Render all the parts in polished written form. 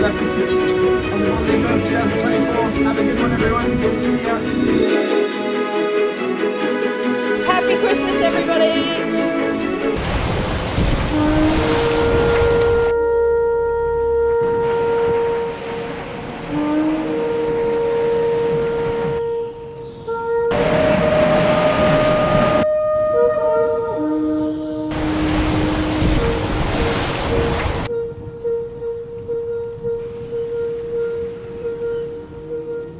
left this week on the Vendeeglobe 2024. Have a good one, everyone. See ya. Happy Christmas, everybody!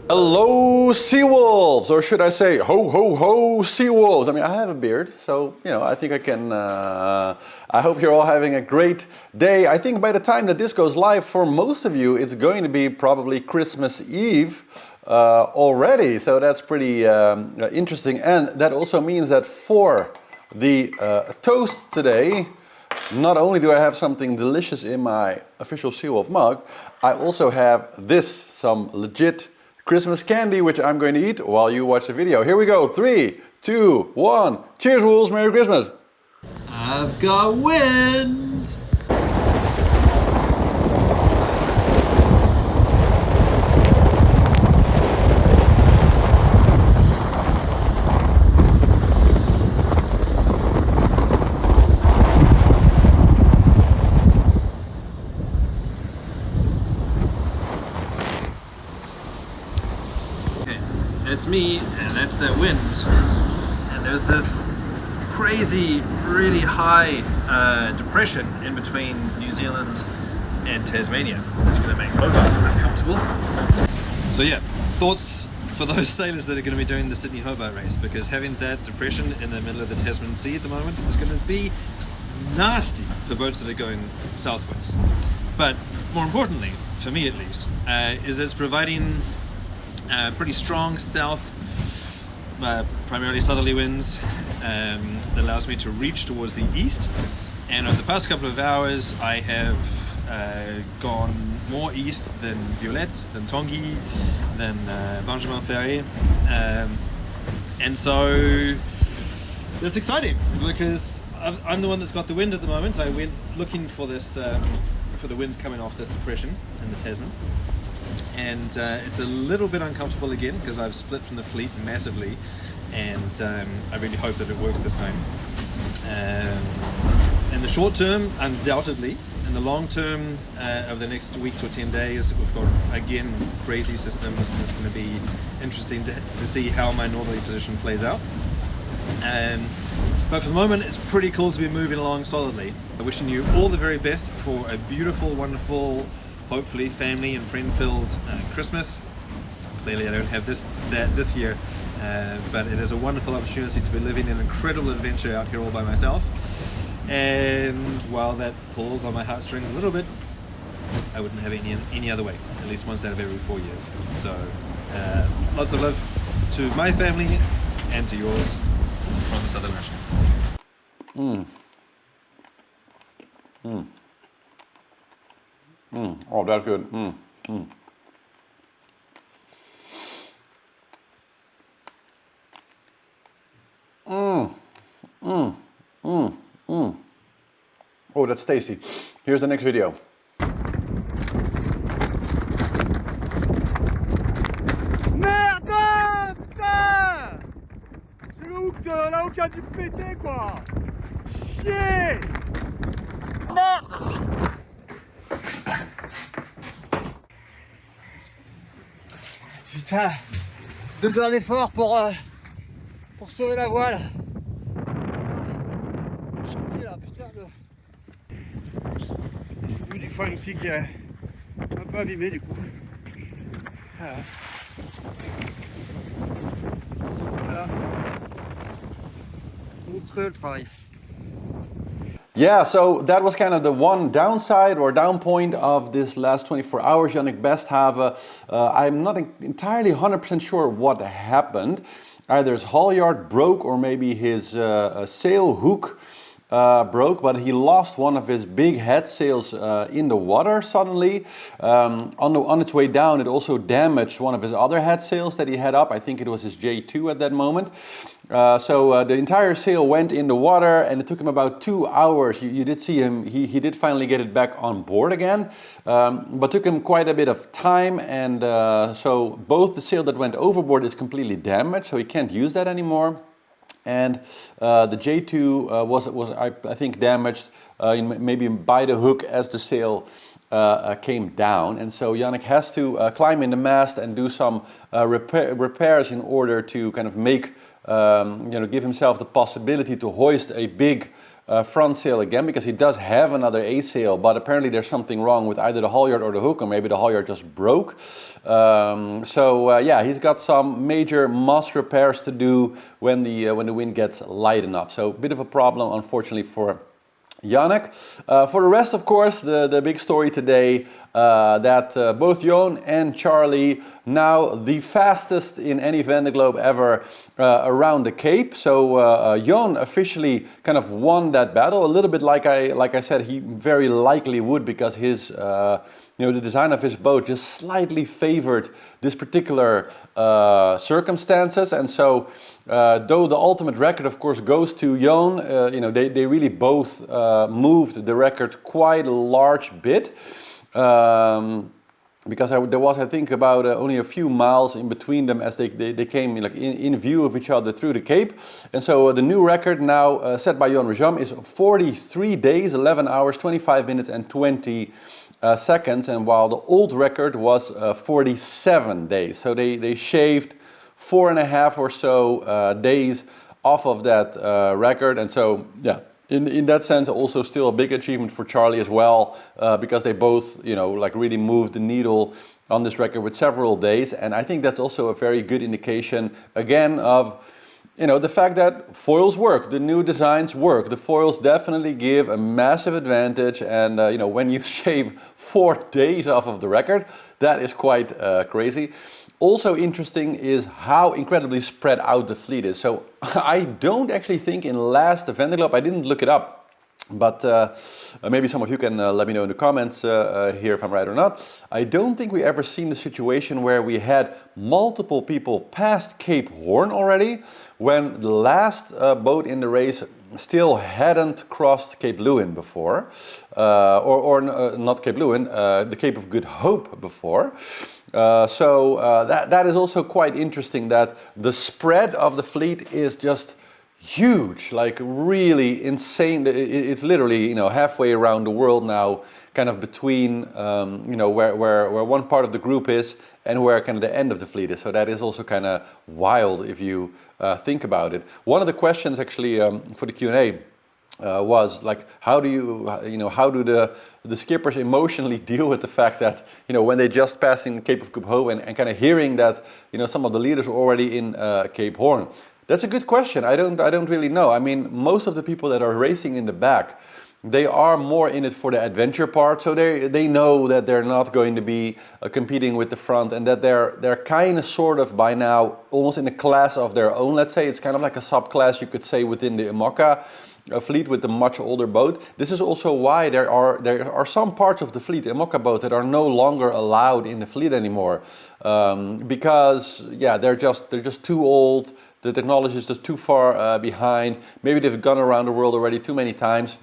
Hello, Seawolves, or should I say, ho, ho, ho, Seawolves. I mean, I have a beard, so, you know, I think I can, I hope you're all having a great day. I think by the time that this goes live, for most of you, it's going to be probably Christmas Eve already. So that's pretty interesting. And that also means that for the toast today, not only do I have something delicious in my official Seawolf mug, I also have this, some legit Christmas candy, which I'm going to eat while you watch the video. Here we go. 3, 2, 1. Cheers, Wolves. Merry Christmas. I've got wind. That's me, and that's that wind. And there's this crazy, really high depression in between New Zealand and Tasmania. It's going to make Hobart uncomfortable. So yeah, thoughts for those sailors that are going to be doing the Sydney Hobart race, because having that depression in the middle of the Tasman Sea at the moment is going to be nasty for boats that are going southwest. But more importantly, for me at least, is it's providing pretty strong south, primarily southerly winds that allows me to reach towards the east. And over the past couple of hours I have gone more east than Violette, than Tanguy, than Benjamin Ferré, and so that's exciting because I'm the one that's got the wind at the moment. I went looking for this for the winds coming off this depression in the Tasman. And it's a little bit uncomfortable again because I've split from the fleet massively, and I really hope that it works this time. In the short term, undoubtedly. In the long term, over the next week to 10 days, we've got again crazy systems, and it's going to be interesting to see how my northerly position plays out. But for the moment, it's pretty cool to be moving along solidly. I'm wishing you all the very best for a beautiful, wonderful, hopefully family and friend-filled Christmas. Clearly I don't have that this year, but it is a wonderful opportunity to be living an incredible adventure out here all by myself. And while that pulls on my heartstrings a little bit, I wouldn't have it any other way, at least once out of every 4 years. So lots of love to my family and to yours from the Southern Ocean. Oh, that's good. Oh, that's tasty. Here's the next video. Merde! Putain! C'est là où tu as dû péter, quoi! Chier! Merde! Putain! 2 heures d'effort pour sauver la voile. Le chantier là, putain de... Oui, des fois aussi qui est un peu abîmé du coup. Voilà. Monstrueux le travail. Yeah, so that was kind of the one downside or down point of this last 24 hours. Yannick Besthaven, I'm not entirely 100% sure what happened. Either his halyard broke or maybe his sail hook broke, but he lost one of his big head sails in the water suddenly. On its way down, it also damaged one of his other head sails that he had up. I think it was his J2 at that moment. So the entire sail went in the water, and it took him about 2 hours. You did see him, he did finally get it back on board again, but took him quite a bit of time, and so both the sail that went overboard is completely damaged, so he can't use that anymore. And the J2 was I think damaged maybe by the hook as the sail came down, and so Yannick has to climb in the mast and do some repairs in order to kind of make give himself the possibility to hoist a big front sail again, because he does have another A sail, but apparently there's something wrong with either the halyard or the hook, or maybe the halyard just broke. Yeah, he's got some major mast repairs to do when the wind gets light enough. So a bit of a problem, unfortunately, for Yannick. For the rest, of course, the big story today that both Yoann and Charlie, now the fastest in any Vendeglobe ever around the Cape. So Yoann officially kind of won that battle, a little bit like I said he very likely would, because his the design of his boat just slightly favored this particular circumstances, and so though the ultimate record of course goes to Yoann, they really both moved the record quite a large bit, because there was, I think, about only a few miles in between them as they came in view of each other through the Cape. And so the new record now set by Yoann Richomme is 43 days, 11 hours, 25 minutes and 20 seconds, and while the old record was 47 days. So they shaved 4.5 or so days off of that record, and so yeah, in that sense also still a big achievement for Charlie as well, because they both really moved the needle on this record with several days. And I think that's also a very good indication again of the fact that foils work, the new designs work. The foils definitely give a massive advantage, and when you shave 4 days off of the record, that is quite crazy. Also interesting is how incredibly spread out the fleet is. So I don't actually think in last Vendeglobe, I didn't look it up, but maybe some of you can let me know in the comments here if I'm right or not. I don't think we ever seen the situation where we had multiple people past Cape Horn already, when the last boat in the race still hadn't crossed Cape Lewin before, or not Cape Lewin, the Cape of Good Hope before. So that is also quite interesting, that the spread of the fleet is just huge, like really insane. It's literally halfway around the world now, kind of between where one part of the group is and where kind of the end of the fleet is. So that is also kind of wild if you think about it. One of the questions actually for the Q&A was like, how do how do the skippers emotionally deal with the fact that when they just passing Cape of Good Hope and kind of hearing that some of the leaders are already in Cape Horn? That's a good question. I don't really know. I mean, most of the people that are racing in the back, they are more in it for the adventure part, so they know that they're not going to be competing with the front, and that they're kind of sort of by now almost in a class of their own. Let's say it's kind of like a subclass, you could say, within the IMOCA fleet with the much older boat. This is also why there are some parts of the fleet, IMOCA boats, that are no longer allowed in the fleet anymore, because yeah, they're just too old. The technology is just too far behind. Maybe they've gone around the world already too many times,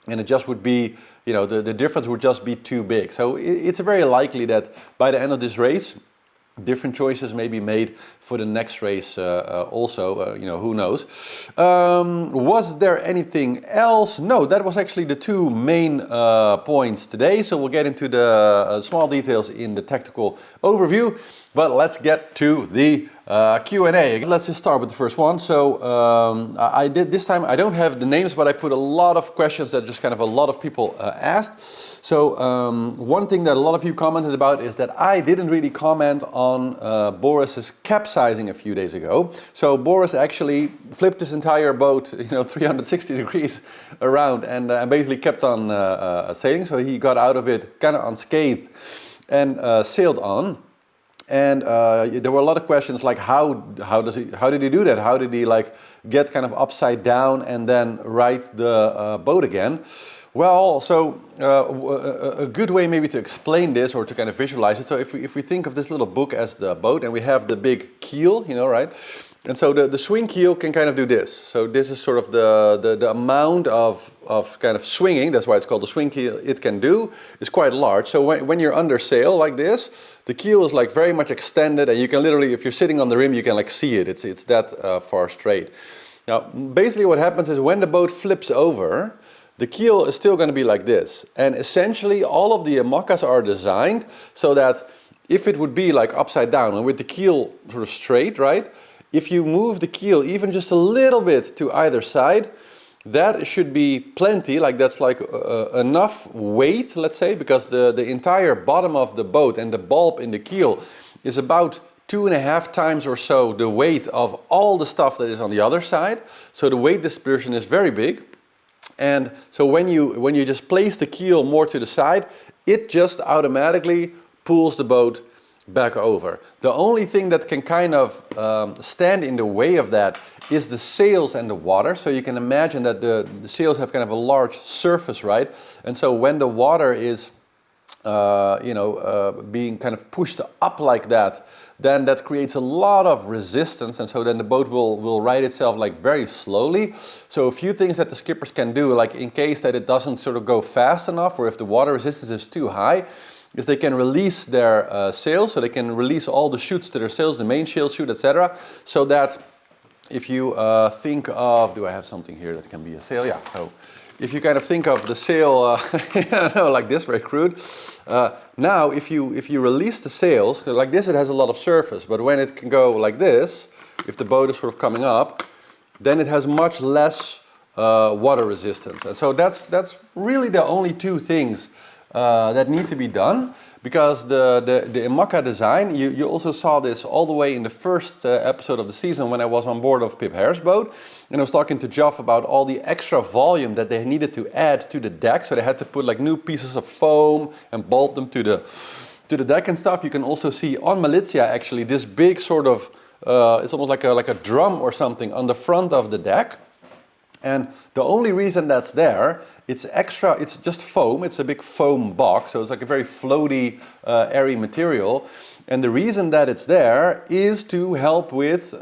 and it just would be, the difference would just be too big. So it's very likely that by the end of this race, different choices may be made for the next race also, who knows. Was there anything else? No, that was actually the two main points today. So we'll get into the small details in the tactical overview, but let's get to the Q&A. Let's just start with the first one. So I did this time, I don't have the names, but I put a lot of questions that just kind of a lot of people asked. So one thing that a lot of you commented about is that I didn't really comment on Boris's capsizing a few days ago. So Boris actually flipped his entire boat 360 degrees around and basically kept on sailing. So he got out of it kind of unscathed and sailed on. And there were a lot of questions like how did he do that? How did he like get kind of upside down and then right the boat again? Well, so a good way maybe to explain this or to kind of visualize it. So if we think of this little book as the boat, and we have the big keel, you know, right? And so the swing keel can kind of do this. So this is sort of the amount of kind of swinging, that's why it's called the swing keel, it can do, is quite large. So when you're under sail like this, the keel is like very much extended, and you can literally, if you're sitting on the rim, you can like see it. It's that far straight. Now, basically what happens is when the boat flips over, the keel is still going to be like this. And essentially all of the Immoccas are designed so that if it would be like upside down and with the keel sort of straight, right? If you move the keel even just a little bit to either side, that should be plenty, like that's like enough weight, let's say, because the entire bottom of the boat and the bulb in the keel is about 2.5 times or so the weight of all the stuff that is on the other side. So the weight dispersion is very big. And so when you just place the keel more to the side, it just automatically pulls the boat back over. The only thing that can kind of stand in the way of that is the sails and the water. So you can imagine that the sails have kind of a large surface, right? And so when the water is being kind of pushed up like that, then that creates a lot of resistance, and so then the boat will right itself like very slowly. So a few things that the skippers can do, like in case that it doesn't sort of go fast enough, or if the water resistance is too high, is they can release their sails, so they can release all the chutes to their sails, the main sail chute, etc. So that if you think of, do I have something here that can be a sail? Yeah. So if you kind of think of the sail, like this, very crude. Now, if you release the sails, like this, it has a lot of surface, but when it can go like this, if the boat is sort of coming up, then it has much less water resistance. And so that's really the only two things that need to be done, because the Immocca design, you also saw this all the way in the first episode of the season when I was on board of Pip Hare's boat, and I was talking to Geoff about all the extra volume that they needed to add to the deck. So they had to put like new pieces of foam and bolt them to the deck and stuff. You can also see on Malizia actually this big sort of it's almost like a drum or something on the front of the deck. And the only reason that's there, it's extra, it's just foam, it's a big foam box, so it's like a very floaty, airy material. And the reason that it's there is to help with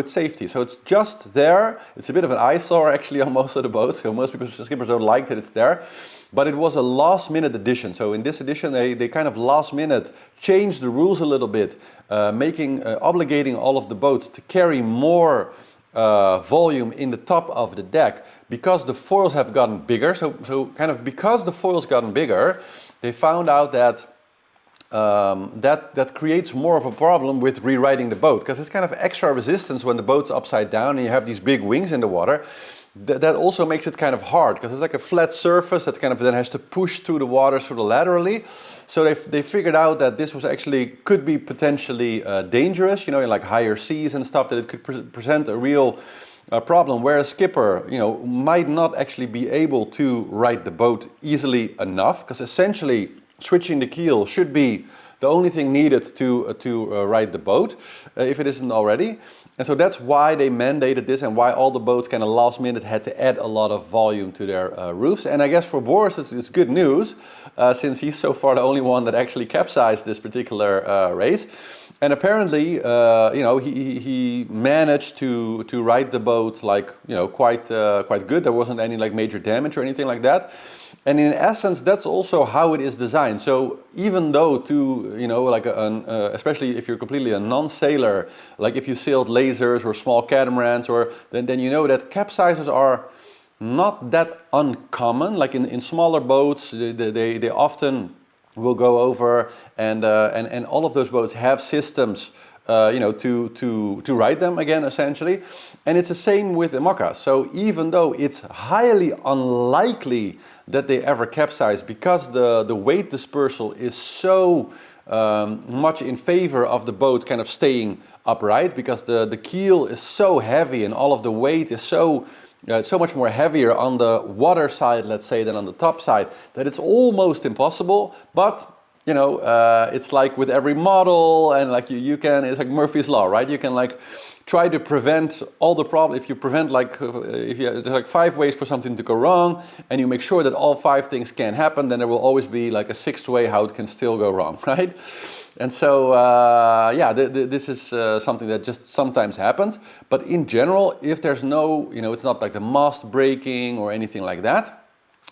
safety. So it's just there, it's a bit of an eyesore actually on most of the boats, so most people, skippers don't like that it's there. But it was a last minute addition. So in this edition, they kind of last minute changed the rules a little bit, obligating all of the boats to carry more volume in the top of the deck because the foils have gotten bigger. So kind of because the foils gotten bigger, they found out that that creates more of a problem with rewriting the boat, because it's kind of extra resistance when the boat's upside down and you have these big wings in the water. That also makes it kind of hard, because it's like a flat surface that kind of then has to push through the water sort of laterally. So they figured out that this was actually could be potentially dangerous, in like higher seas and stuff, that it could present a real problem where a skipper, might not actually be able to right the boat easily enough, because essentially switching the keel should be the only thing needed to right the boat, if it isn't already. And so that's why they mandated this, and why all the boats kind of last minute had to add a lot of volume to their roofs. And I guess for Boris it's good news, since he's so far the only one that actually capsized this particular race. And apparently, he managed to right the boat like, quite good. There wasn't any like major damage or anything like that. And in essence, that's also how it is designed. So even though especially if you're completely a non-sailor, like if you sailed lasers or small catamarans, then you know that capsizes are not that uncommon. Like in smaller boats, they often will go over, and all of those boats have systems to right them again, essentially. And it's the same with Immocca. So even though it's highly unlikely that they ever capsize, because the weight dispersal is so much in favor of the boat kind of staying upright, because the keel is so heavy and all of the weight is so much more heavier on the water side, let's say, than on the top side, that it's almost impossible. But you know, it's like with every model, and like you can, it's like Murphy's Law, right? You can like try to prevent all the problems. If you prevent like, if you, there's like 5 ways for something to go wrong, and you make sure that all 5 things can happen, then there will always be like a 6th way how it can still go wrong, right? And so, yeah, this is something that just sometimes happens. But in general, if there's no, you know, it's not like the mast breaking or anything like that.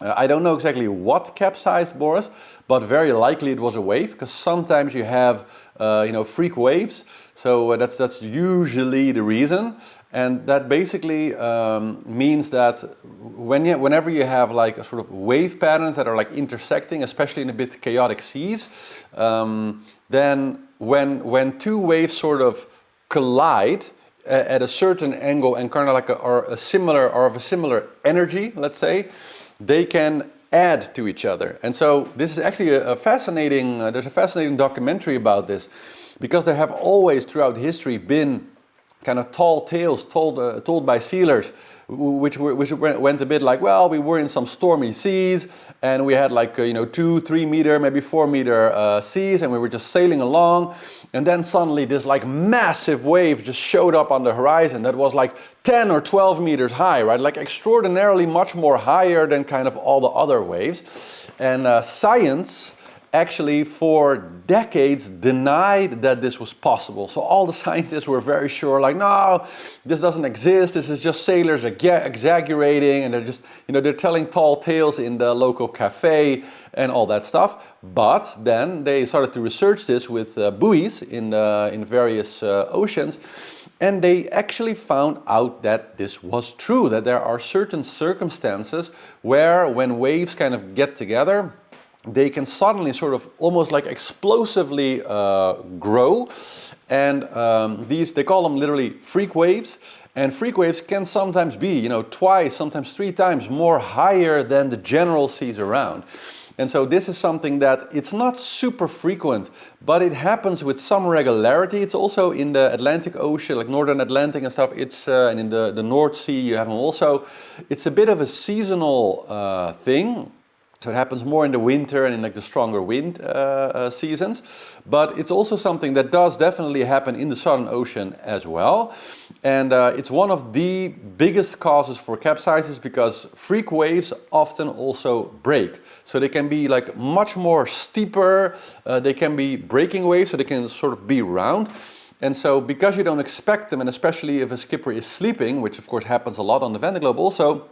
I don't know exactly what capsized Boris, but very likely it was a wave, because sometimes you have, you know, freak waves. So that's usually the reason. And that basically means that whenever you have like a sort of wave patterns that are like intersecting, especially in a bit chaotic seas, then when 2 waves sort of collide at a certain angle and kind of like are of a similar energy, let's say, they can add to each other. And so this is actually a fascinating, there's a fascinating documentary about this, because there have always throughout history been kind of tall tales told by sealers, which went a bit like, well, we were in some stormy seas and we had like, you know, 2-3 meter, maybe 4 meter seas, and we were just sailing along. And then suddenly this like massive wave just showed up on the horizon that was like 10 or 12 meters high, right? Like extraordinarily much more higher than kind of all the other waves. And science actually for decades denied that this was possible. So all the scientists were very sure, like, no, this doesn't exist, this is just sailors exaggerating, and they're just, you know, they're telling tall tales in the local cafe and all that stuff. But then they started to research this with buoys in various oceans, and they actually found out that this was true, that there are certain circumstances where when waves kind of get together, they can suddenly sort of almost like explosively grow. And they call them literally freak waves. And freak waves can sometimes be, you know, 2, sometimes 3 times more higher than the general seas around. And so this is something that it's not super frequent, but it happens with some regularity. It's also in the Atlantic Ocean, like Northern Atlantic and stuff. It's and in the North Sea you have them also. It's a bit of a seasonal thing. So it happens more in the winter and in like the stronger wind seasons. But it's also something that does definitely happen in the Southern Ocean as well. And it's one of the biggest causes for capsizes, because freak waves often also break. So they can be like much more steeper, they can be breaking waves, so they can sort of be round. And so because you don't expect them, and especially if a skipper is sleeping, which of course happens a lot on the Vendeglobe also,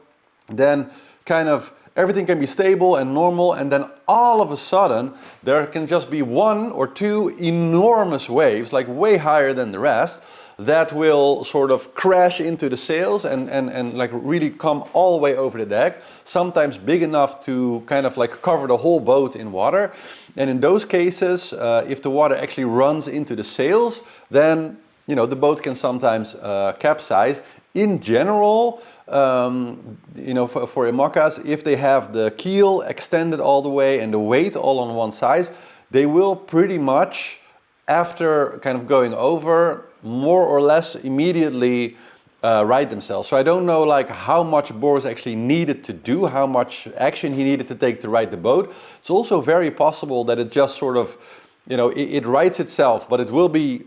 then kind of everything can be stable and normal, and then all of a sudden there can just be 1 or 2 enormous waves, like way higher than the rest, that will sort of crash into the sails and like really come all the way over the deck, sometimes big enough to kind of like cover the whole boat in water. And in those cases, if the water actually runs into the sails, then, you know, the boat can sometimes capsize. In general, you know, for IMOCAs, if they have the keel extended all the way and the weight all on one side, they will pretty much, after kind of going over, more or less immediately right themselves. So I don't know like how much Boris actually needed to do, how much action he needed to take to right the boat. It's also very possible that it just sort of, you know, it rights itself, but it will be,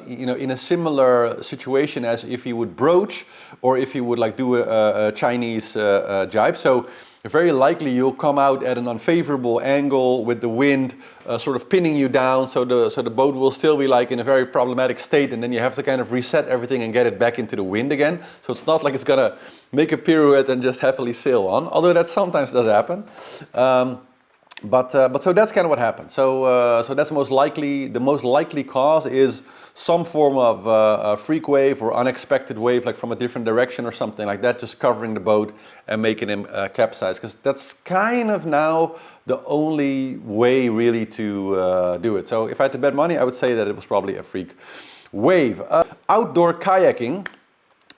you know, in a similar situation as if you would broach or if you would like do a Chinese jibe. So very likely you'll come out at an unfavorable angle with the wind sort of pinning you down. So the boat will still be like in a very problematic state, and then you have to kind of reset everything and get it back into the wind again. So it's not like it's gonna make a pirouette and just happily sail on, although that sometimes does happen. But so that's kind of what happened. So that's the most likely cause is some form of freak wave or unexpected wave, like from a different direction or something like that, just covering the boat and making him capsize. Because that's kind of now the only way really to do it. So if I had to bet money, I would say that it was probably a freak wave. Outdoor kayaking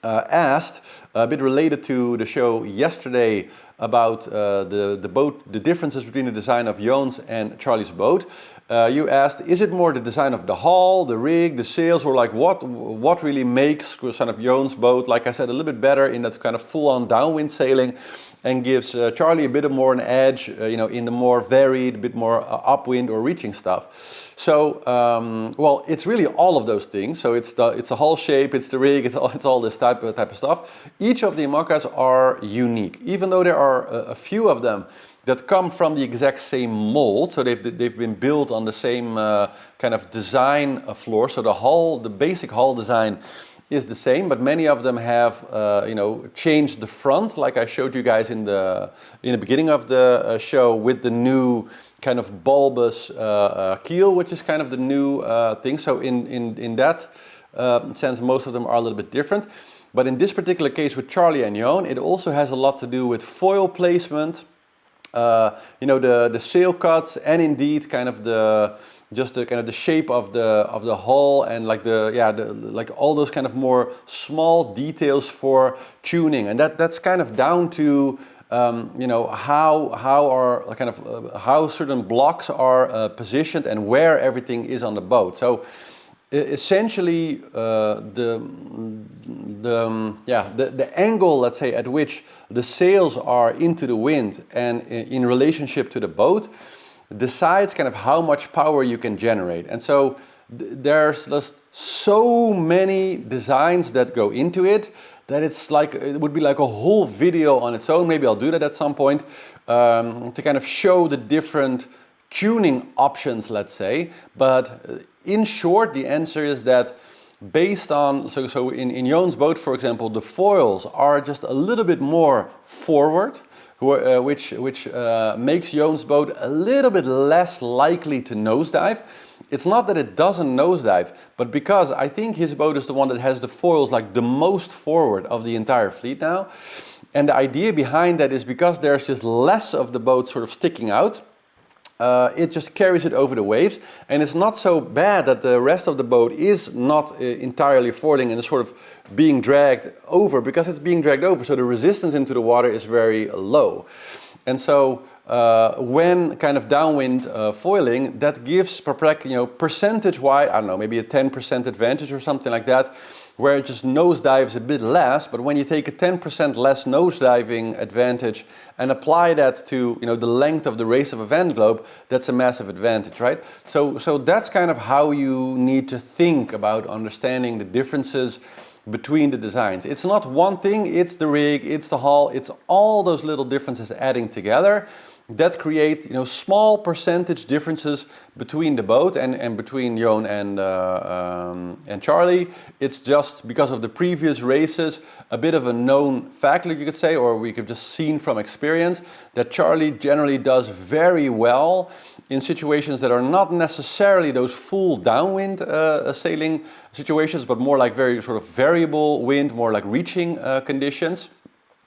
asked, a bit related to the show yesterday, about the boat, the differences between the design of Yoann's and Charlie's boat. You asked, is it more the design of the hull, the rig, the sails, or like what really makes kind of Yoann's boat, like I said, a little bit better in that kind of full-on downwind sailing, and gives Charlie a bit more an edge, you know, in the more varied, a bit more upwind or reaching stuff. So, well, it's really all of those things. So it's the hull shape, it's the rig, it's all this type of stuff. Each of the IMOCAs are unique, even though there are a few of them that come from the exact same mold. So they've been built on the same kind of design floor. So the basic hull design is the same, but many of them have you know, changed the front, like I showed you guys in the beginning of the show, with the new kind of bulbous keel, which is kind of the new thing. So in that sense, most of them are a little bit different. But in this particular case with Charlie and Yoann, it also has a lot to do with foil placement, you know, the sail cuts, and indeed kind of the shape of the hull, and like like all those kind of more small details for tuning, and that's kind of down to you know, how certain blocks are positioned and where everything is on the boat. So essentially the angle, let's say, at which the sails are into the wind and in relationship to the boat decides kind of how much power you can generate. And so there's just so many designs that go into it that it's like, it would be like a whole video on its own. Maybe I'll do that at some point to kind of show the different tuning options, let's say. But in short, the answer is that based on, so in Yoann's boat, for example, the foils are just a little bit more forward, which makes Yoann's boat a little bit less likely to nosedive. It's not that it doesn't nosedive, but because I think his boat is the one that has the foils like the most forward of the entire fleet now. And the idea behind that is because there's just less of the boat sort of sticking out, it just carries it over the waves, and it's not so bad that the rest of the boat is not entirely foiling and is sort of being dragged over, because it's being dragged over, so the resistance into the water is very low. And so when kind of downwind foiling, that gives, you know, percentage-wise, I don't know, maybe a 10% advantage or something like that, where it just nosedives a bit less. But when you take a 10% less nosediving advantage and apply that to, you know, the length of the race of a Vendeeglobe, that's a massive advantage, right? So that's kind of how you need to think about understanding the differences between the designs. It's not one thing, it's the rig, it's the hull, it's all those little differences adding together that create, you know, small percentage differences between the boat and between Yoann and Charlie. It's just because of the previous races, a bit of a known fact, like you could say, or we could just seen from experience, that Charlie generally does very well in situations that are not necessarily those full downwind sailing situations, but more like very sort of variable wind, more like reaching conditions,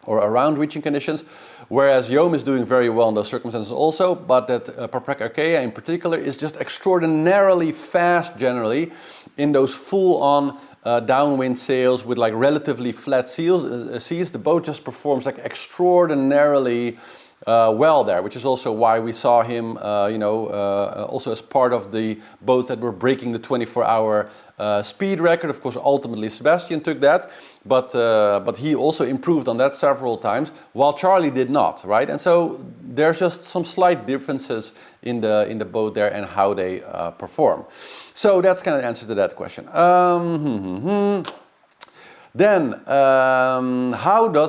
or around reaching conditions, whereas Yoann is doing very well in those circumstances also, but that Paprec Archaea in particular is just extraordinarily fast generally in those full-on downwind sails with like relatively flat seas. The boat just performs like extraordinarily well there, which is also why we saw him, you know, also as part of the boats that were breaking the 24-hour speed record. Of course, ultimately Sebastian took that, but he also improved on that several times, while Charlie did not, right? And so there's just some slight differences in the boat there and how they perform. So that's kind of the answer to that question. Then, how do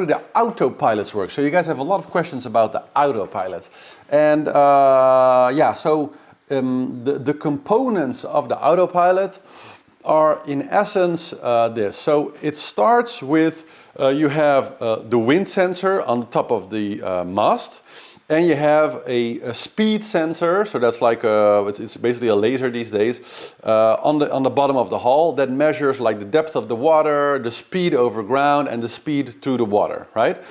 the autopilots work? So you guys have a lot of questions about the autopilots. And yeah, so the components of the autopilot are in essence this. So it starts with, you have the wind sensor on the top of the mast. And you have a speed sensor, so that's like it's basically a laser these days, on the bottom of the hull that measures like the depth of the water, the speed over ground, and the speed through the water, right?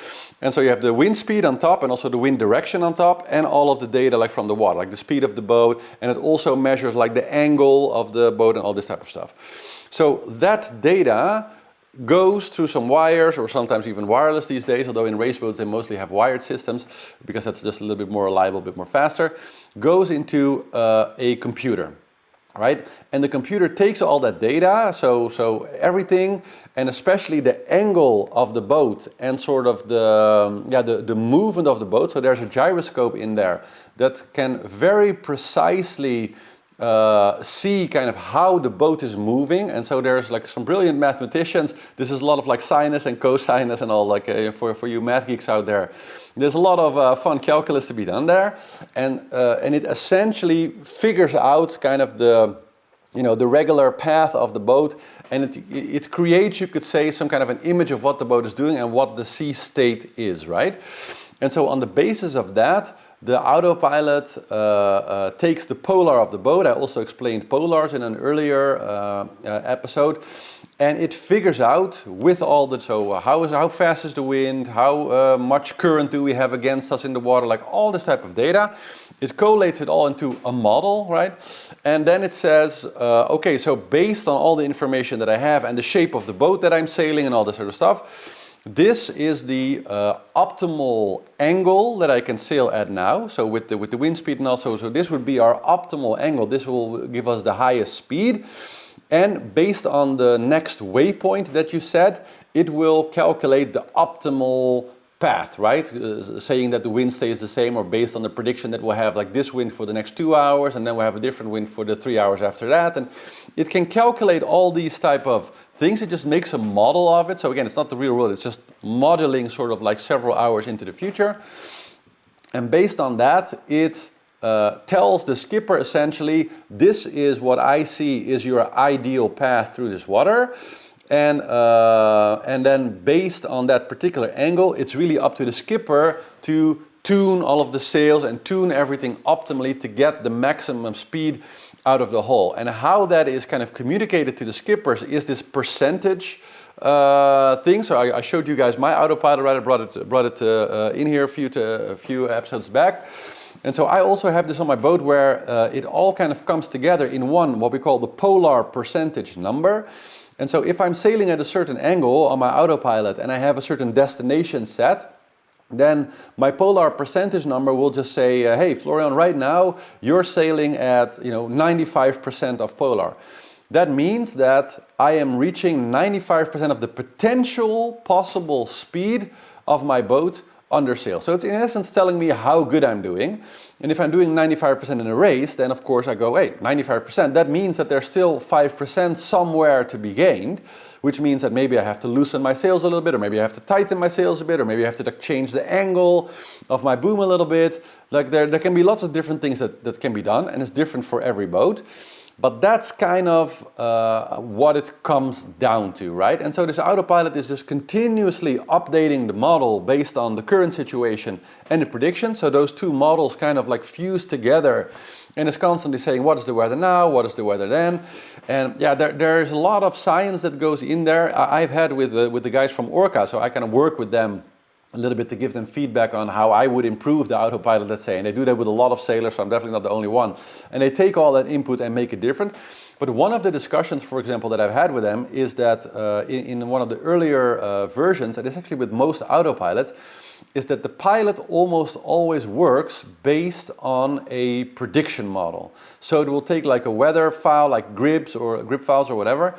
And so you have the wind speed on top, and also the wind direction on top, and all of the data like from the water, like the speed of the boat, and it also measures like the angle of the boat and all this type of stuff. So that data goes through some wires, or sometimes even wireless these days, although in race boats they mostly have wired systems because that's just a little bit more reliable, a bit more faster, goes into a computer. Right, and the computer takes all that data, so everything, and especially the angle of the boat and sort of the movement of the boat. So there's a gyroscope in there that can very precisely see kind of how the boat is moving. And so there's like some brilliant mathematicians. This is a lot of like sinus and cosinus and all, like for you math geeks out there. There's a lot of fun calculus to be done there, and it essentially figures out kind of the regular path of the boat, and it creates, you could say, some kind of an image of what the boat is doing and what the sea state is, right? And so on the basis of that, the autopilot takes the polar of the boat. I also explained polars in an earlier episode. And it figures out with all the, so how fast is the wind, how much current do we have against us in the water, like all this type of data. It collates it all into a model, right? And then it says, okay, so based on all the information that I have and the shape of the boat that I'm sailing and all this sort of stuff, this is the optimal angle that I can sail at now. So with the wind speed and also, so this would be our optimal angle. This will give us the highest speed. And based on the next waypoint that you set, it will calculate the optimal path, right? Saying that the wind stays the same, or based on the prediction that we'll have like this wind for the next 2 hours, and then we'll have a different wind for the 3 hours after that. And it can calculate all these type of things. It just makes a model of it. So again, it's not the real world, it's just modeling sort of like several hours into the future. And based on that, it tells the skipper essentially, this is what I see is your ideal path through this water. And then based on that particular angle, it's really up to the skipper to tune all of the sails and tune everything optimally to get the maximum speed out of the hull. And how that is kind of communicated to the skippers is this percentage thing. So I showed you guys my autopilot, right? I brought it in here a few episodes back. And so I also have this on my boat where it all kind of comes together in one, what we call the polar percentage number. And so if I'm sailing at a certain angle on my autopilot and I have a certain destination set, then my polar percentage number will just say, hey, Florian, right now you're sailing at 95% of polar. That means that I am reaching 95% of the potential possible speed of my boat under sail. So it's in essence telling me how good I'm doing. And if I'm doing 95% in a race, then of course I go, hey, 95%. That means that there's still 5% somewhere to be gained, which means that maybe I have to loosen my sails a little bit, or maybe I have to tighten my sails a bit, or maybe I have to change the angle of my boom a little bit. Like there can be lots of different things that can be done, and it's different for every boat. But that's kind of what it comes down to, right? And so this autopilot is just continuously updating the model based on the current situation and the prediction. So those two models kind of like fuse together, and it's constantly saying, what is the weather now? What is the weather then? And yeah, there's a lot of science that goes in there. I've had with the guys from Orca, so I kind of work with them a little bit to give them feedback on how I would improve the autopilot, let's say. And they do that with a lot of sailors, so I'm definitely not the only one. And they take all that input and make it different. But one of the discussions, for example, that I've had with them is that in one of the earlier versions, and it's actually with most autopilots, is that the pilot almost always works based on a prediction model. So it will take like a weather file, like grip files or whatever,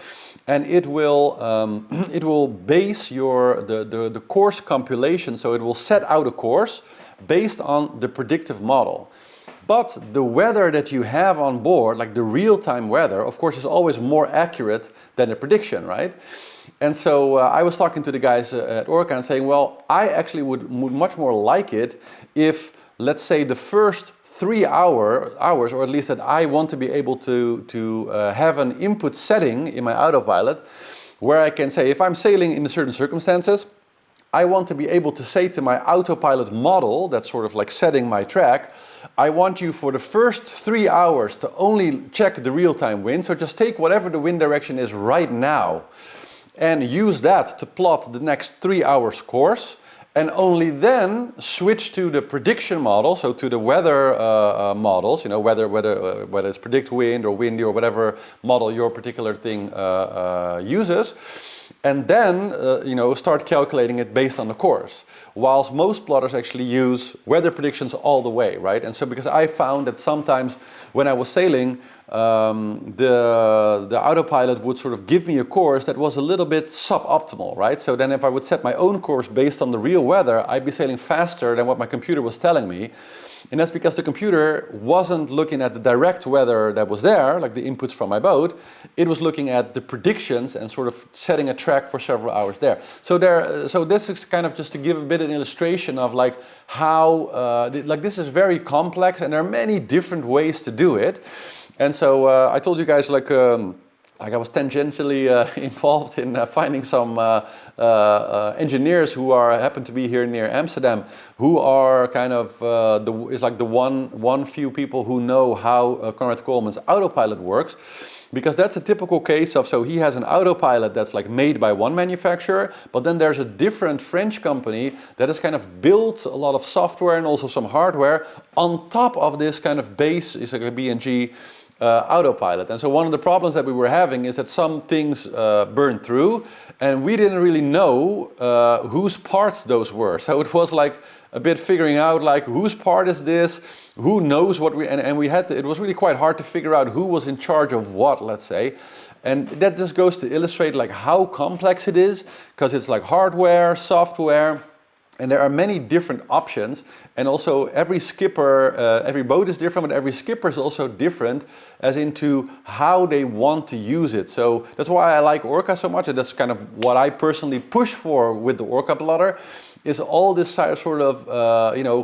and it will base the course compilation. So it will set out a course based on the predictive model. But the weather that you have on board, like the real-time weather, of course, is always more accurate than the prediction, right? And so I was talking to the guys at Orca and saying, well, I actually would much more like it if, let's say, the first 3 hours, or at least that I want to be able to have an input setting in my autopilot, where I can say, if I'm sailing in certain circumstances, I want to be able to say to my autopilot model, that's sort of like setting my track, I want you for the first 3 hours to only check the real-time wind, so just take whatever the wind direction is right now, and use that to plot the next 3 hours course, and only then switch to the prediction model, so to the weather models, whether it's predict wind or windy or whatever model your particular thing uses. and then start calculating it based on the course. Whilst most plotters actually use weather predictions all the way, right? And so because I found that sometimes when I was sailing, the autopilot would sort of give me a course that was a little bit suboptimal, right? So then if I would set my own course based on the real weather, I'd be sailing faster than what my computer was telling me. And that's because the computer wasn't looking at the direct weather that was there, like the inputs from my boat. It was looking at the predictions and sort of setting a track for several hours there. So this is kind of just to give a bit of an illustration of like how, this is very complex and there are many different ways to do it. And so I told you guys like I was tangentially involved in finding some engineers who happen to be here near Amsterdam, who are kind of the one few people who know how Conrad Coleman's Autopilot works. Because that's a typical case of, so he has an autopilot that's like made by one manufacturer, but then there's a different French company that has kind of built a lot of software and also some hardware on top of this kind of base, is like a B&G autopilot. And so one of the problems that we were having is that some things burned through and we didn't really know whose parts those were. So it was like a bit figuring out like whose part is this, who knows what and we had to, it was really quite hard to figure out who was in charge of what, let's say. And that just goes to illustrate like how complex it is, because it's like hardware, software, and there are many different options. And also every skipper, every boat is different, but every skipper is also different as into how they want to use it. So that's why I like Orca so much, and that's kind of what I personally push for with the Orca plotter, is all this sort of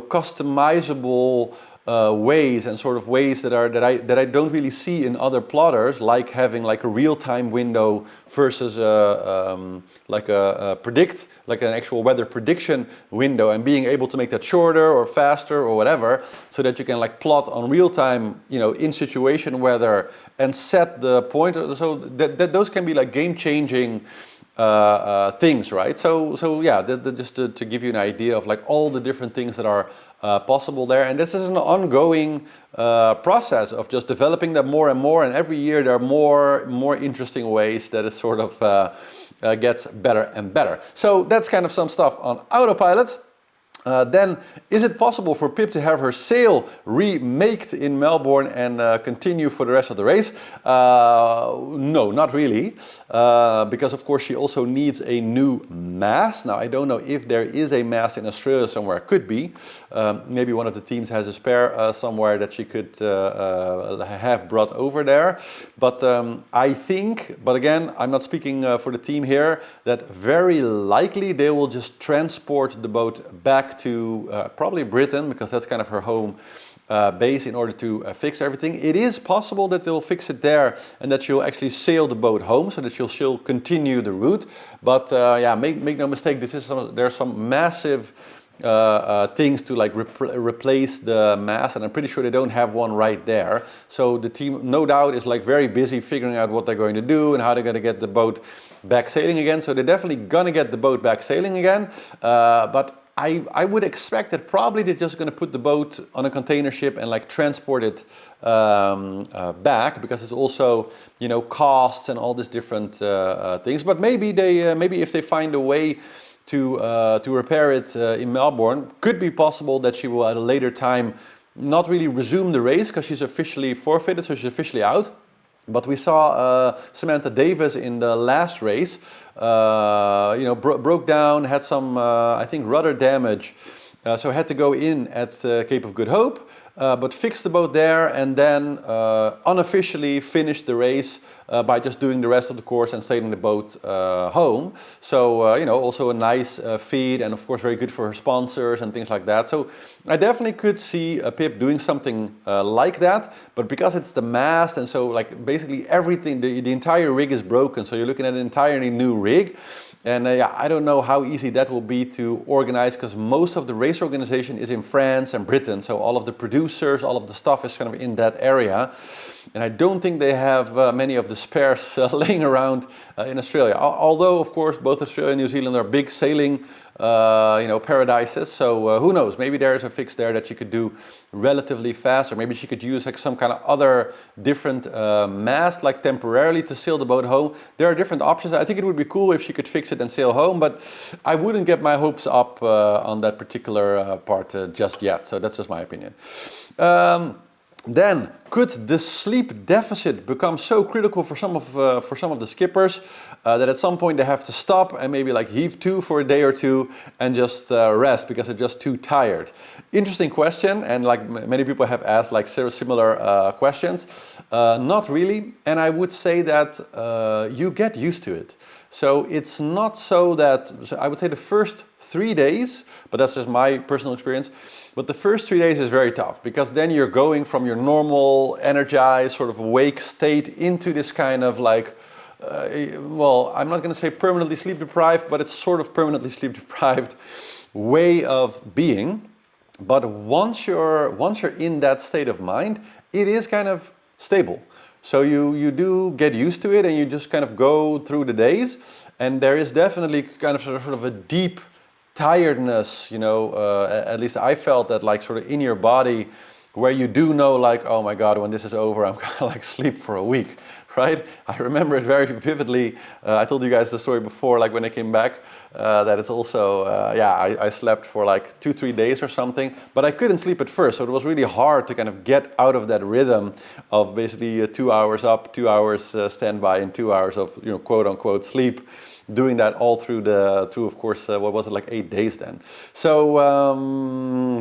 customizable ways and sort of ways that I don't really see in other plotters, like having like a real-time window versus like an actual weather prediction window, and being able to make that shorter or faster or whatever, so that you can like plot on real-time, in situation weather and set the pointer. So that those can be like game-changing things, right? So yeah, just to give you an idea of like all the different things that are possible there. And this is an ongoing process of just developing that more and more, and every year there are more interesting ways that it sort of gets better and better. So that's kind of some stuff on Autopilot. Then, is it possible for Pip to have her sail remaked in Melbourne and continue for the rest of the race? No, not really, because of course she also needs a new mast. Now I don't know if there is a mast in Australia somewhere. Could be. Maybe one of the teams has a spare somewhere that she could have brought over there. But I think, but again, I'm not speaking for the team here, that very likely they will just transport the boat back to probably Britain, because that's kind of her home base, in order to fix everything. It is possible that they'll fix it there and that she'll actually sail the boat home, so that she'll continue the route. But yeah, make no mistake, there's some massive things to like replace the mast, and I'm pretty sure they don't have one right there. So the team, no doubt, is like very busy figuring out what they're going to do and how they're going to get the boat back sailing again. So they're definitely gonna get the boat back sailing again, but I would expect that probably they're just going to put the boat on a container ship and like transport it back, because it's also, costs and all these different things. But maybe if they find a way to repair it in Melbourne, could be possible that she will at a later time not really resume the race, because she's officially forfeited, so she's officially out. But we saw Samantha Davis in the last race, broke down, had some, I think, rudder damage, so had to go in at Cape of Good Hope, but fixed the boat there, and then unofficially finished the race by just doing the rest of the course and sailing the boat home. So, also a nice feed, and of course very good for her sponsors and things like that. So I definitely could see Pip doing something like that, but because it's the mast, and so like basically everything, the entire rig is broken, so you're looking at an entirely new rig. And yeah, I don't know how easy that will be to organize, because most of the race organization is in France and Britain, so all of the producers, all of the stuff is kind of in that area. and I don't think they have many of the spares laying around in Australia. Although, of course, both Australia and New Zealand are big sailing paradises, so who knows, maybe there is a fix there that you could do relatively fast, or maybe she could use like some kind of other different mast, like temporarily to sail the boat home. There are different options. I think it would be cool if she could fix it and sail home, but I wouldn't get my hopes up on that particular part just yet. So that's just my opinion. Then, could the sleep deficit become so critical for some of the skippers that at some point they have to stop and maybe like heave to for a day or two and just rest because they're just too tired? Interesting question, and like many people have asked like similar questions. Not really, and I would say that you get used to it. So it's not so that, so I would say the first 3 days, but that's just my personal experience, but the first 3 days is very tough because then you're going from your normal energized sort of awake state into this kind of like, well, I'm not going to say permanently sleep deprived, but it's sort of permanently sleep deprived way of being. But once you're in that state of mind, it is kind of stable. So you do get used to it and you just kind of go through the days, and there is definitely kind of sort of a deep tiredness, you know, at least I felt that like sort of in your body where you do know like, oh my God, when this is over, I'm gonna like sleep for a week, right? I remember it very vividly. I told you guys the story before, like when I came back, that it's also, yeah, I slept for like 2-3 days or something, but I couldn't sleep at first. So it was really hard to kind of get out of that rhythm of basically 2 hours up, 2 hours standby and 2 hours of, you know, quote unquote sleep. Doing that all through of course, what was it, like 8 days then. So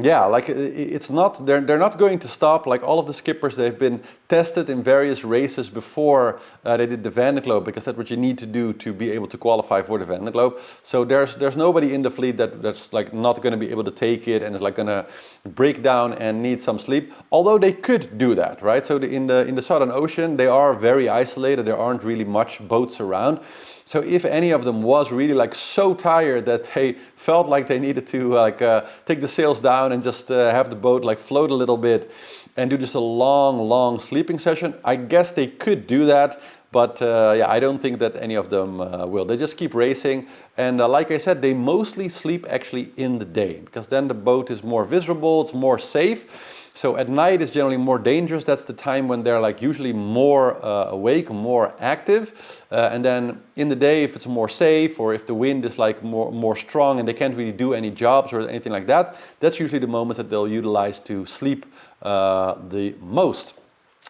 yeah, like it's not, they're not going to stop. Like all of the skippers, they've been tested in various races before they did the Vendeeglobe, because that's what you need to do to be able to qualify for the Vendeeglobe. So there's nobody in the fleet that's like not going to be able to take it and is like going to break down and need some sleep. Although they could do that, right? So in the Southern Ocean, they are very isolated. There aren't really much boats around. So if any of them was really like so tired that they felt like they needed to like take the sails down and just have the boat like float a little bit and do just a long sleeping session, I guess they could do that. But yeah, I don't think that any of them will. They just keep racing. And like I said, they mostly sleep actually in the day, because then the boat is more visible, it's more safe. So at night it's generally more dangerous. That's the time when they're like usually more awake, more active. And then in the day, if it's more safe, or if the wind is like more strong and they can't really do any jobs or anything like that, that's usually the moments that they'll utilize to sleep the most.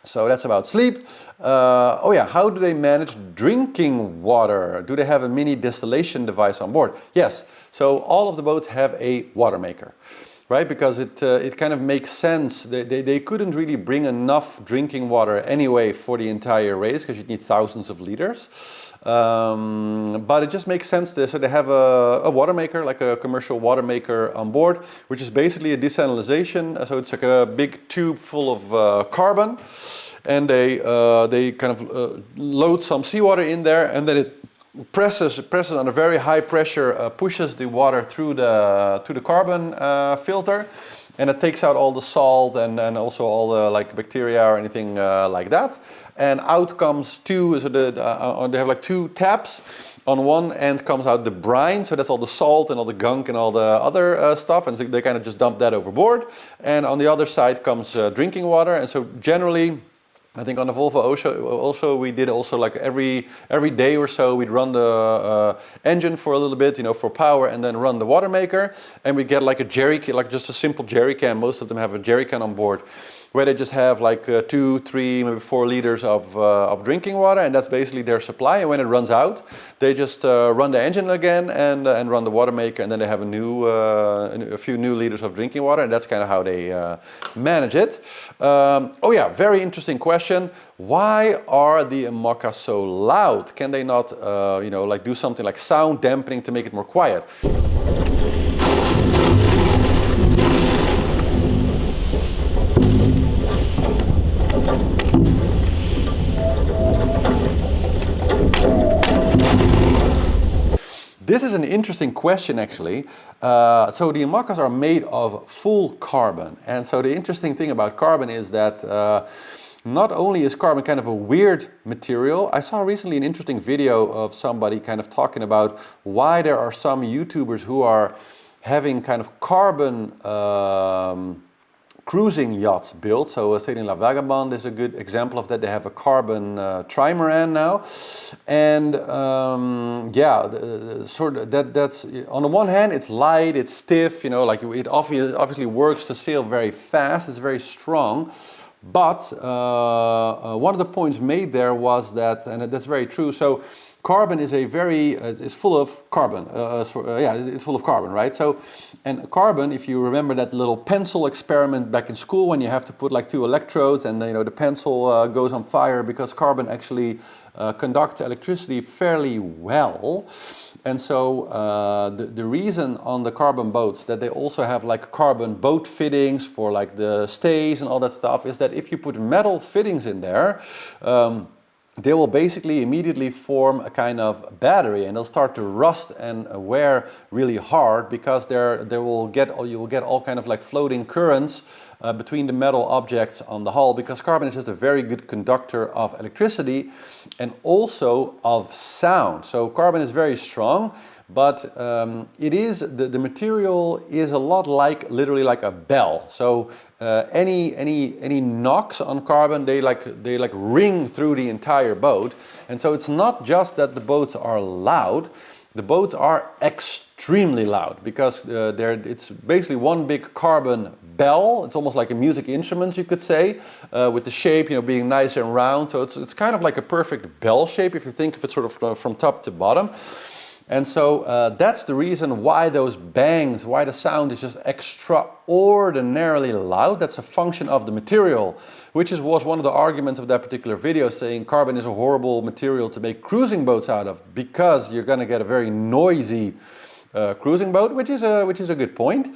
So that's about sleep. Oh yeah, how do they manage drinking water? Do they have a mini distillation device on board? Yes, so all of the boats have a water maker. Right, because it kind of makes sense. They couldn't really bring enough drinking water anyway for the entire race, because you need thousands of liters. But it just makes sense. So they have a water maker, like a commercial water maker on board, which is basically a desalination. So it's like a big tube full of carbon, and they kind of load some seawater in there, and then it presses under very high pressure, pushes the water through the carbon filter, and it takes out all the salt and also all the like bacteria or anything like that. And out comes two, so they have like two taps. On one end comes out the brine, so that's all the salt and all the gunk and all the other stuff, and so they kind of just dump that overboard. And on the other side comes drinking water. And so generally, I think on the Volvo also we did also like every day or so we'd run the engine for a little bit, you know, for power, and then run the water maker, and we get like a jerry can, like just a simple jerry can. Most of them have a jerry can on board, where they just have like 2, 3, maybe 4 liters of drinking water, and that's basically their supply. And when it runs out, they just run the engine again and run the water maker, and then they have a few new liters of drinking water, and that's kind of how they manage it. Oh yeah, very interesting question. Why are the IMOCAs so loud? Can they not, you know, like do something like sound dampening to make it more quiet? This is an interesting question, actually. So the IMOCAs are made of full carbon, and so the interesting thing about carbon is that not only is carbon kind of a weird material, I saw recently an interesting video of somebody kind of talking about why there are some YouTubers who are having kind of carbon cruising yachts built. So Sailing La Vagabond is a good example of that. They have a carbon trimaran now, and yeah, that's on the one hand it's light, it's stiff, you know, like it obviously works to sail very fast. It's very strong. But one of the points made there was that, and that's very true. So carbon is is full of carbon. Yeah, it's full of carbon, right? So, and carbon, if you remember that little pencil experiment back in school, when you have to put like 2 electrodes, and you know the pencil goes on fire because carbon actually conducts electricity fairly well. And so the reason on the carbon boats that they also have like carbon boat fittings for like the stays and all that stuff is that if you put metal fittings in there, they will basically immediately form a kind of battery, and they'll start to rust and wear really hard because you will get all kind of like floating currents between the metal objects on the hull, because carbon is just a very good conductor of electricity and also of sound. So carbon is very strong, but it is the material is a lot like literally like a bell. So any knocks on carbon, they ring through the entire boat. And so it's not just that the boats are loud. The boats are extremely loud because it's basically one big carbon bell. It's almost like a music instrument, you could say, with the shape, you know, being nice and round. So it's kind of like a perfect bell shape if you think of it sort of from top to bottom. And so that's the reason why those bangs, why the sound is just extraordinarily loud. That's a function of the material, which was one of the arguments of that particular video, saying carbon is a horrible material to make cruising boats out of because you're going to get a very noisy cruising boat, which is a good point.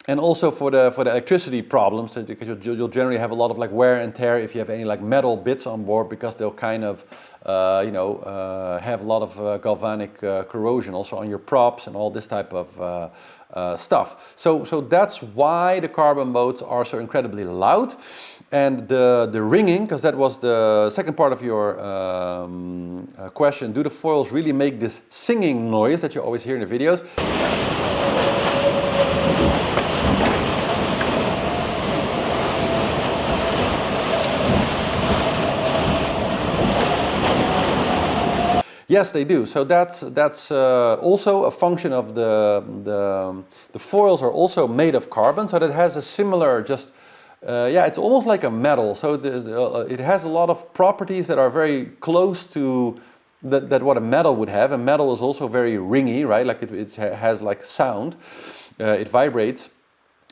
And also for the electricity problems, because you'll generally have a lot of like wear and tear if you have any like metal bits on board, because they'll kind of have a lot of galvanic corrosion also on your props and all this type of stuff. So that's why the carbon boats are so incredibly loud. And the ringing, because that was the second part of your question, do the foils really make this singing noise that you always hear in the videos? Yes, they do. So that's also a function of the foils are also made of carbon, so that has a similar yeah, it's almost like a metal. So it has a lot of properties that are very close to that what a metal would have. And metal is also very ringy, right? Like it has like sound. It vibrates.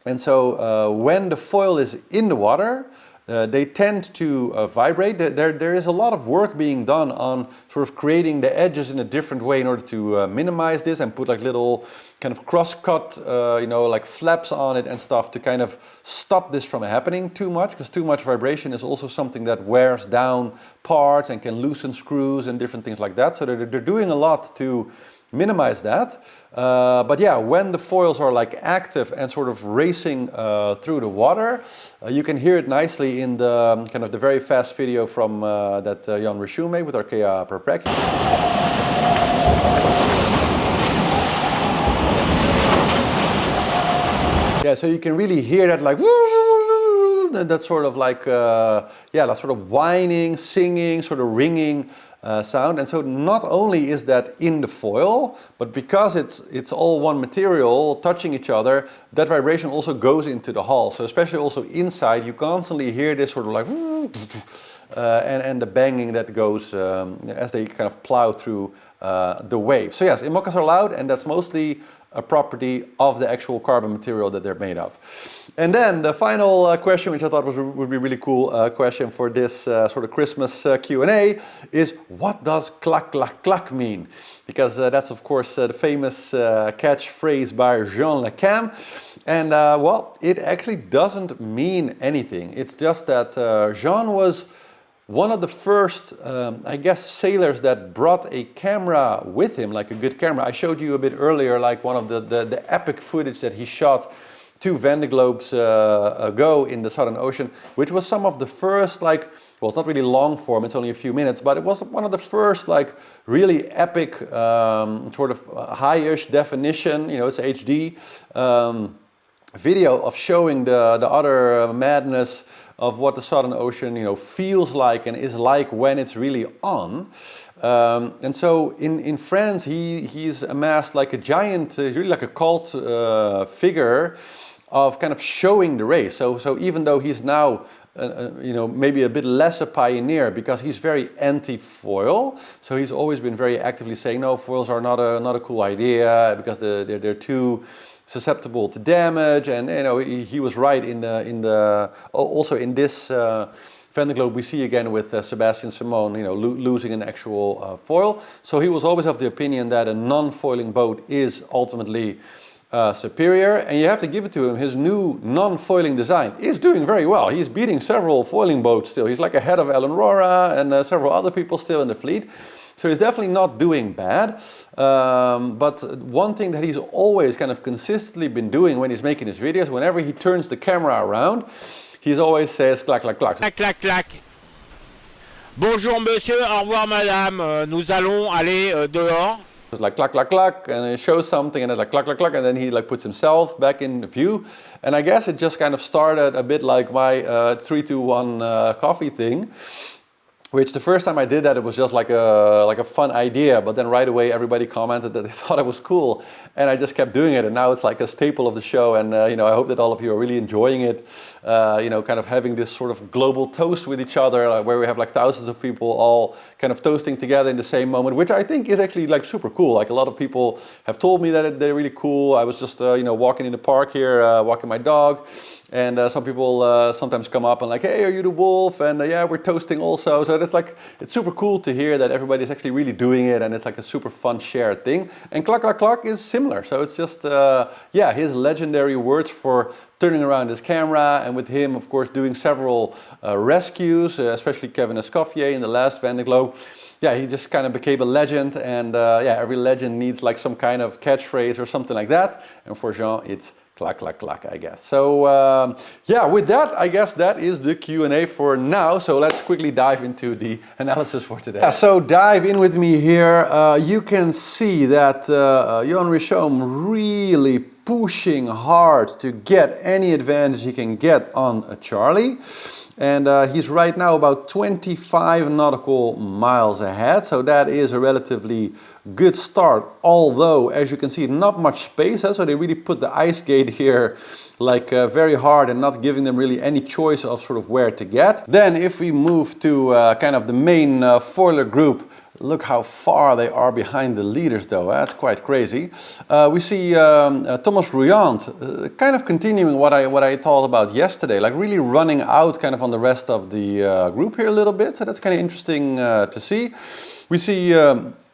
And so when the foil is in the water, they tend to vibrate. There is a lot of work being done on sort of creating the edges in a different way in order to minimize this and put like little kind of cross-cut, like flaps on it and stuff to kind of stop this from happening too much, because too much vibration is also something that wears down parts and can loosen screws and different things like that. So they're doing a lot to minimize that. But yeah, when the foils are like active and sort of racing through the water, you can hear it nicely in the kind of the very fast video from that Yoann Richomme made with Archaea Perplexity. Yeah, so you can really hear that like that sort of like that sort of whining, singing, sort of ringing sound. And so not only is that in the foil, but because it's all one material touching each other, that vibration also goes into the hull. So especially also inside, you constantly hear this sort of like and the banging that goes as they kind of plow through the waves. So yes, IMOCAs are loud, and that's mostly a property of the actual carbon material that they're made of. And then the final question, which I thought would be really cool question for this sort of Christmas Q&A, is what does clac clac clac mean? Because that's of course the famous catchphrase by Yoann Richomme. And well, it actually doesn't mean anything. It's just that Yoann was one of the first, I guess, sailors that brought a camera with him, like a good camera. I showed you a bit earlier, like one of the epic footage that he shot 2 Vendeglobes ago in the Southern Ocean, which was some of the first, like, well, it's not really long form, it's only a few minutes, but it was one of the first, like, really epic, sort of high-ish definition, you know, it's HD, video of showing the utter madness of what the Southern Ocean, you know, feels like and is like when it's really on. And so in France, he's amassed like a giant, really like a cult figure of kind of showing the race. So even though he's now, you know, maybe a bit less a pioneer because he's very anti-foil. So he's always been very actively saying, no, foils are not a cool idea because they're too susceptible to damage. And you know, he was right also in this Vendeglobe we see again with Sebastian Simon, you know, losing an actual foil. So he was always of the opinion that a non-foiling boat is ultimately superior, and you have to give it to him. His new non-foiling design is doing very well. He's beating several foiling boats still. He's like ahead of Ellen Rora and several other people still in the fleet. So he's definitely not doing bad. But one thing that he's always kind of consistently been doing when he's making his videos, whenever he turns the camera around, he always says clac, clac, clac. Clac, clac, clac. Bonjour monsieur, au revoir madame, nous allons aller dehors. It's like clack, clack, clack, and it shows something, and it's like clack, clack, clack, and then he like puts himself back in view. And I guess it just kind of started a bit like my 3, 2, 1 coffee thing, which the first time I did that, it was just like a fun idea, but then right away everybody commented that they thought it was cool, and I just kept doing it, and now it's like a staple of the show. And you know, I hope that all of you are really enjoying it. You know, kind of having this sort of global toast with each other, where we have like thousands of people all kind of toasting together in the same moment, which I think is actually like super cool. Like a lot of people have told me that they're really cool. I was just you know, walking in the park here, walking my dog. And some people sometimes come up and like, hey, are you the wolf? And yeah, we're toasting also. So it's super cool to hear that everybody's actually really doing it, and it's like a super fun shared thing. And clack, clack, clack is similar. So it's just, yeah, his legendary words for turning around his camera, and with him, of course, doing several rescues, especially Kevin Escoffier in the last Vendeglobe. Yeah, he just kind of became a legend, and yeah, every legend needs like some kind of catchphrase or something like that. And for Jean, it's clack, clack, clack, I guess. So yeah, with that, I guess that is the Q&A for now. So let's quickly dive into the analysis for today. Yeah, so dive in with me here. You can see that Yoann Richomme really pushing hard to get any advantage he can get on a Charlie. And he's right now about 25 nautical miles ahead, so that is a relatively good start, although as you can see not much space, so they really put the ice gate here like very hard and not giving them really any choice of sort of where to get. Then if we move to kind of the main foiler group, look how far they are behind the leaders though, that's quite crazy. We see Thomas Rouillant kind of continuing what I thought about yesterday, like really running out kind of on the rest of the group here a little bit, so that's kind of interesting to see. We see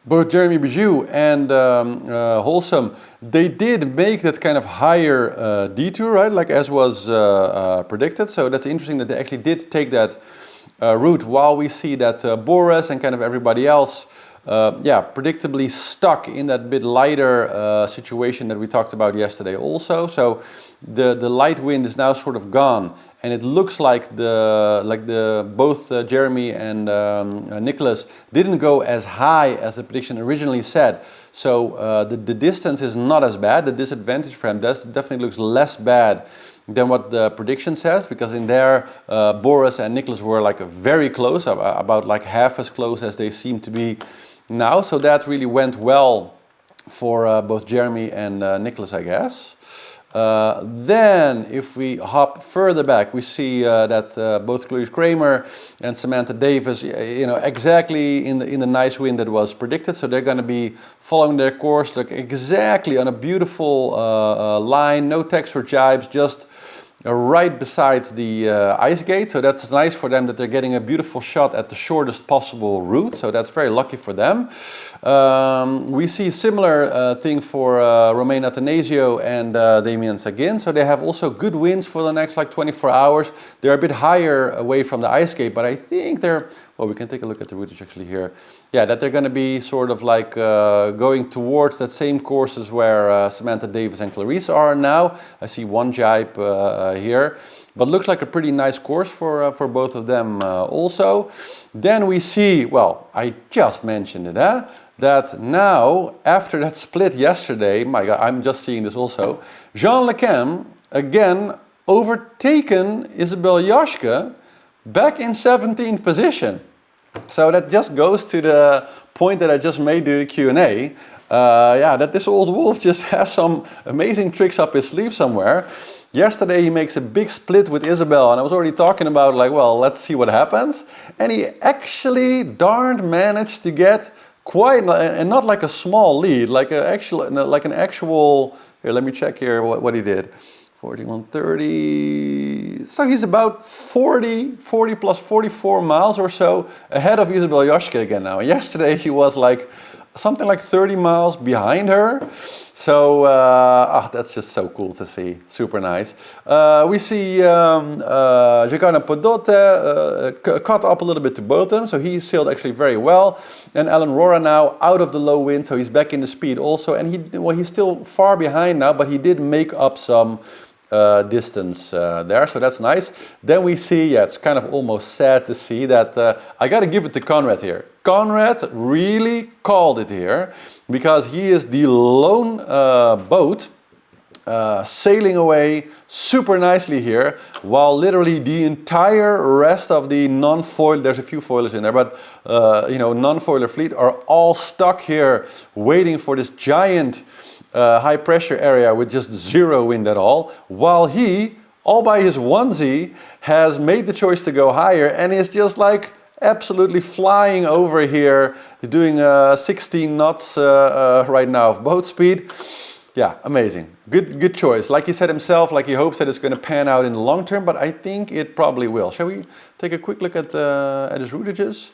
both Jeremy Bijou and Wholesome, they did make that kind of higher detour, right, like as was predicted, so that's interesting that they actually did take that route, while we see that Boris and kind of everybody else, yeah, predictably stuck in that bit lighter situation that we talked about yesterday also. So the light wind is now sort of gone, and it looks like both Jeremy and Nicholas didn't go as high as the prediction originally said. So the distance is not as bad. The disadvantage for him definitely looks less bad than what the prediction says, because in there Boris and Nicholas were like very close, about like half as close as they seem to be now. So that really went well for both Jeremy and Nicholas, I guess. Then if we hop further back, we see that both Chloe Kramer and Samantha Davis, you know, exactly in the nice wind that was predicted. So they're going to be following their course, like exactly on a beautiful line, no text or jibes, just right besides the ice gate. So that's nice for them that they're getting a beautiful shot at the shortest possible route. So that's very lucky for them. We see similar thing for Romain Athanasio and Damien Seguin. So they have also good winds for the next like 24 hours. They're a bit higher away from the ice gate, but I think they're well, we can take a look at the routage actually here. Yeah, that they're going to be sort of like going towards that same courses where Samantha Davis and Clarice are now. I see one jibe here, but looks like a pretty nice course for both of them also. Then we see, well, I just mentioned it, that now, after that split yesterday, my God, I'm just seeing this also, Yoann Richomme, again, overtaken Isabelle Joschke back in 17th position. So that just goes to the point that I just made during the Q&A. Yeah, that this old wolf just has some amazing tricks up his sleeve somewhere. Yesterday he makes a big split with Isabelle, and I was already talking about like, well, let's see what happens. And he actually darned managed to get quite, and not like a small lead, like an actual, here, let me check here what he did. 41.30, so he's about 40 plus 44 miles or so ahead of Isabelle Joschke again now. And yesterday he was like something like 30 miles behind her. So that's just so cool to see, super nice. We see Giovanna Podotte caught up a little bit to both of them, so he sailed actually very well. And Alan Rora now out of the low wind, so he's back in the speed also. And he's still far behind now, but he did make up some distance there, so that's nice. Then we see, yeah, it's kind of almost sad to see that I got to give it to Conrad here. Conrad really called it here because he is the lone boat sailing away super nicely here, while literally the entire rest of the non-foil, there's a few foilers in there, but you know, non-foiler fleet are all stuck here waiting for this giant high pressure area with just zero wind at all, while he, all by his onesie, has made the choice to go higher and is just like absolutely flying over here, doing 16 knots right now of boat speed. Yeah, amazing. Good choice. Like he said himself, like he hopes that it's going to pan out in the long term, but I think it probably will. Shall we take a quick look at his routages?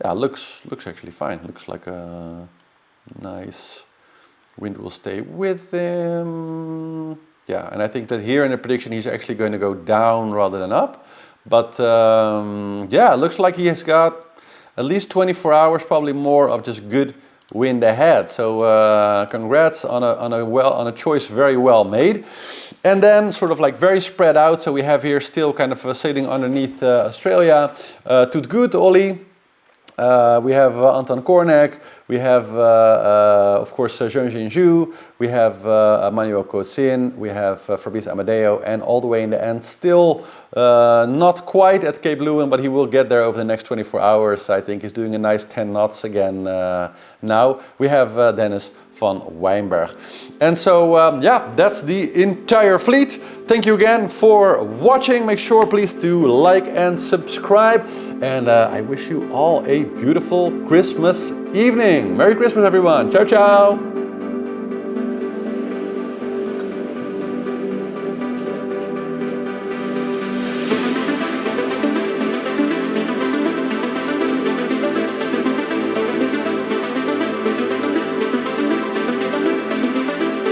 Yeah, looks actually fine. Looks like a nice. Wind will stay with him. Yeah, and I think that here in the prediction he's actually going to go down rather than up. But yeah, looks like he has got at least 24 hours, probably more, of just good wind ahead. So congrats on a choice very well made. And then sort of like very spread out. So we have here still kind of sailing underneath Australia. Toet Goed, Ollie. We have Anton Kornek, we have of course Jean-Jean Zhu, we have Manuel Cosin, we have Fabrice Amadeo, and all the way in the end still not quite at Cape Lewin, but he will get there over the next 24 hours. I think he's doing a nice 10 knots again now. We have Dennis van Wijnberg. And so yeah, that's the entire fleet. Thank you again for watching. Make sure please to like and subscribe, and I wish you all a beautiful Christmas evening. Merry Christmas everyone. Ciao ciao.